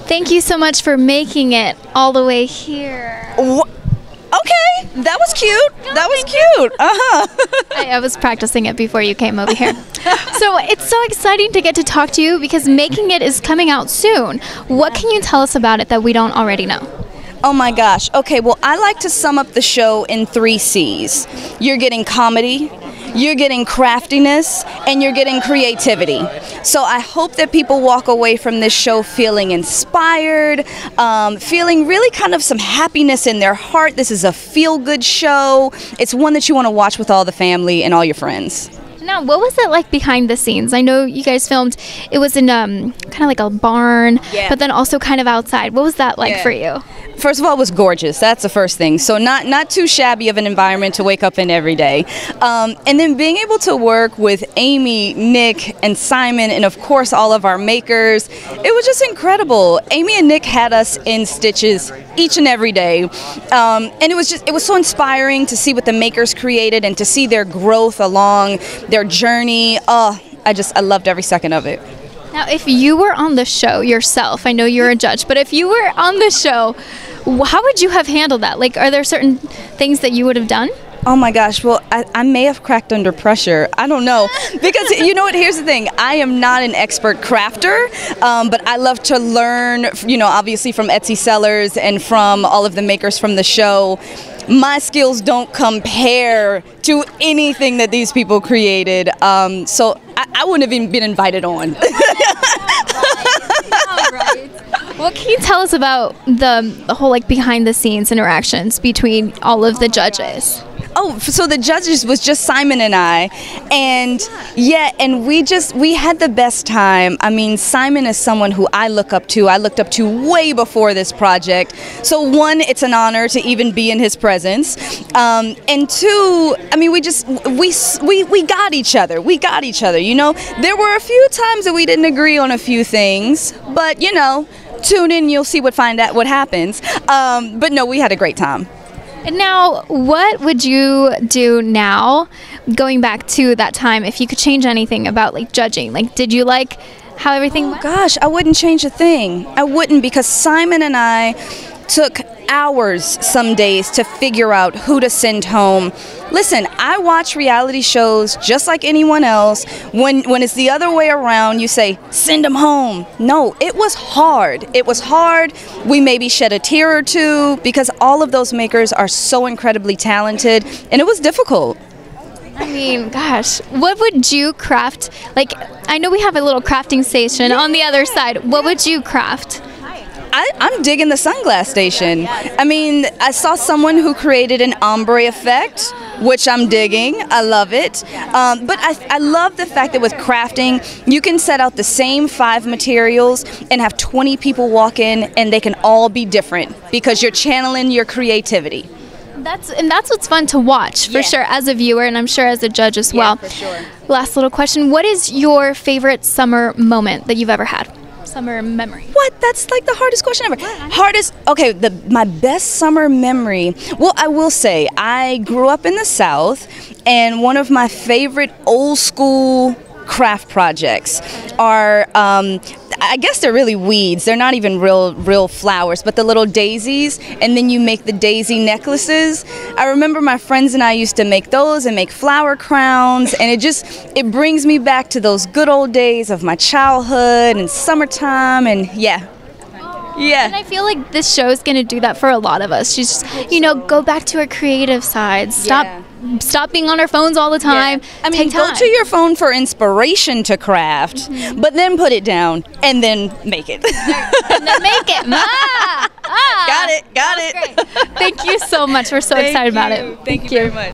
Thank you so much for making it all the way here. Okay, that was cute. That was cute. I was practicing it before you came over here. So it's so exciting to get to talk to you because Making It is coming out soon. What can you tell us about it that we don't already know? Oh my gosh. Okay, well, I like to sum up the show in 3 C's. You're getting comedy, you're getting craftiness, and you're getting creativity. So I hope that people walk away from this show feeling inspired, feeling really kind of some happiness in their heart. This is a feel-good show. It's one that you want to watch with all the family and all your friends. Now, what was it like behind the scenes? I know you guys filmed, it was in kind of like a barn, but then also kind of outside. What was that like for you? First of all, it was gorgeous. That's the first thing. So not too shabby of an environment to wake up in every day. And then being able to work with Amy, Nick, and Simon, and of course all of our makers, it was just incredible. Amy and Nick had us in stitches each and every day. And it was so inspiring to see what the makers created and to see their growth along their journey. I loved every second of it. Now, if you were on the show yourself, I know you're a judge, but if you were on the show, how would you have handled that? Like, are there certain things that you would have done? Oh my gosh, well, I may have cracked under pressure. I don't know. Because, you know what, here's the thing. I am not an expert crafter, but I love to learn, obviously from Etsy sellers and from all of the makers from the show. My skills don't compare to anything that these people created, so I wouldn't have even been invited on. What can you tell us about the whole behind the scenes interactions between all of the judges? Oh, so the judges was just Simon and I, and and we had the best time. I mean, Simon is someone who I look up to. I looked up to way before this project. So 1, it's an honor to even be in his presence, and 2, I mean, we got each other. We got each other. There were a few times that we didn't agree on a few things, but tune in, you'll see what happens. But no, we had a great time. And now, what would you do now, going back to that time, if you could change anything about judging? Did you like how everything went? Gosh, I wouldn't change a thing. I wouldn't, because Simon and I took hours some days to figure out who to send home. Listen, I watch reality shows just like anyone else. When it's the other way around, you say, send them home. No, it was hard. It was hard. We maybe shed a tear or two because all of those makers are so incredibly talented, and it was difficult. I mean, gosh, what would you craft? I know we have a little crafting station on the other side. What would you craft? I'm digging the sunglass station. I mean, I saw someone who created an ombre effect, which I'm digging. I love it. But I love the fact that with crafting, you can set out the same 5 materials and have 20 people walk in and they can all be different because you're channeling your creativity. That's what's fun to watch, for sure, as a viewer, and I'm sure as a judge as well. For sure. Last little question. What is your favorite summer moment that you've ever had? Summer memory. What? That's the hardest question ever. Hardest? Okay, my best summer memory. Well, I will say I grew up in the South, and one of my favorite old school craft projects are I guess they're really weeds. They're not even real flowers, but the little daisies, and then you make the daisy necklaces. I remember my friends and I used to make those and make flower crowns, and it brings me back to those good old days of my childhood and summertime, and yeah. And I feel like this show is going to do that for a lot of us. She's just, go back to our creative side. Stop being on our phones all the time. I mean, go to your phone for inspiration to craft, but then put it down and then make it. And then make it. Got it. Great. Thank you so much. We're so excited about it. Thank you very much.